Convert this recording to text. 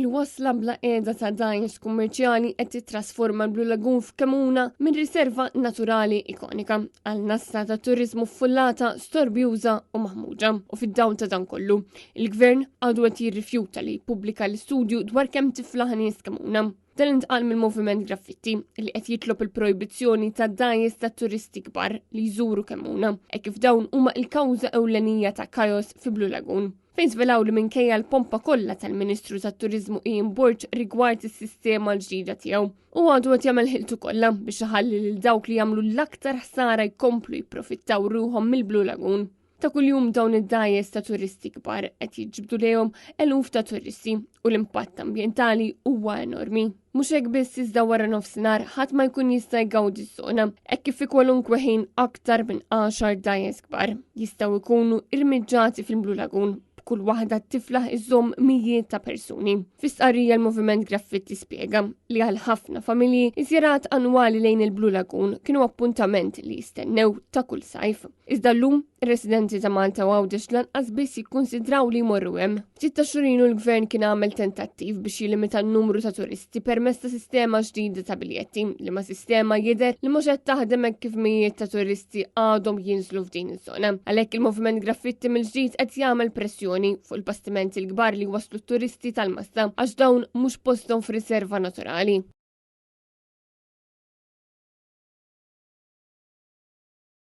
Il-wasla bla qiegħda ta' dajjes kummerċjali qed titrasforma l-Blue Lagoon f'Kemuna minn riserva naturali ikonika għal nassa ta' turiżmu ffullata, storbjuża u maħmuġa. U fid-dawn ta' dan kollu, il-Gvern għadu qed jirrifjuta li jippubblika l-istudju dwar kemm tiflaħ nies Kemuna. Dan intqal mill-Moviment Graffiti li qed jitlob il-projbizzjoni ta' dajjes ta' turisti kbar li jżuru Kemuna, kif dawn huma l-kawża ewlenija ta' kajos fi Blue Lagoon. Fejn żvelaw li minkejja l-pompa kollha tal-Ministru tat-Turiżmu Ian Burge rigward is-sistema l-ġdida tiegħu. U għadu qed jagħmel ħiltu kollha biex iħalli lil dawk li jagħmlu l-aktar ħsara jkomplu jipprofittaw ruhom mill-Blue Lagoon. Ta' kuljum dawn id-dajjes ta' turisti kbar qed jiġbdu lejhom eluf ta' turisti u l-impatt ambjentali huwa enormi. Mhux hekk biss iżda wara nofsinhar ħadd ma jkun jista' jgawdi s-żona hekk kif fi kwalunkwe ħin aktar minn 10 dajjes kbar jistgħu jkunu irmiġġati fil-Blue Lagoon. Kull waħda tiflaħ iżomm mijiet ta' persuni. Fis-qarrija l-Moviment Graffiti spjega li għal ħafna familji iżjarat annwali lejn il-Blue Lagoon kienu appuntament li jistennew ta' kull sajf. Iżda llum ir-residenti ta' Malta u Għawdex lanqas biss jikkunsidraw li jmorru hemm. Ftit ta' xhurien l-Gvern kien għamel tentattiv biex jilimita n-numru ta' turisti permezz ta' sistema ġdida ta' biljetti li ma' sistema jidher li mhux qed taħdem hekk kif mijiet ta' turisti għadhom jinżlu f'din iż-żona. Għalhekk il-Moviment Graffiti mill-ġdid qed jagħmel pressjoni fuq il-bastimenti l-kbar li waslu t-turisti tal-Massa għax dawn mhux posthom f'riserva naturali.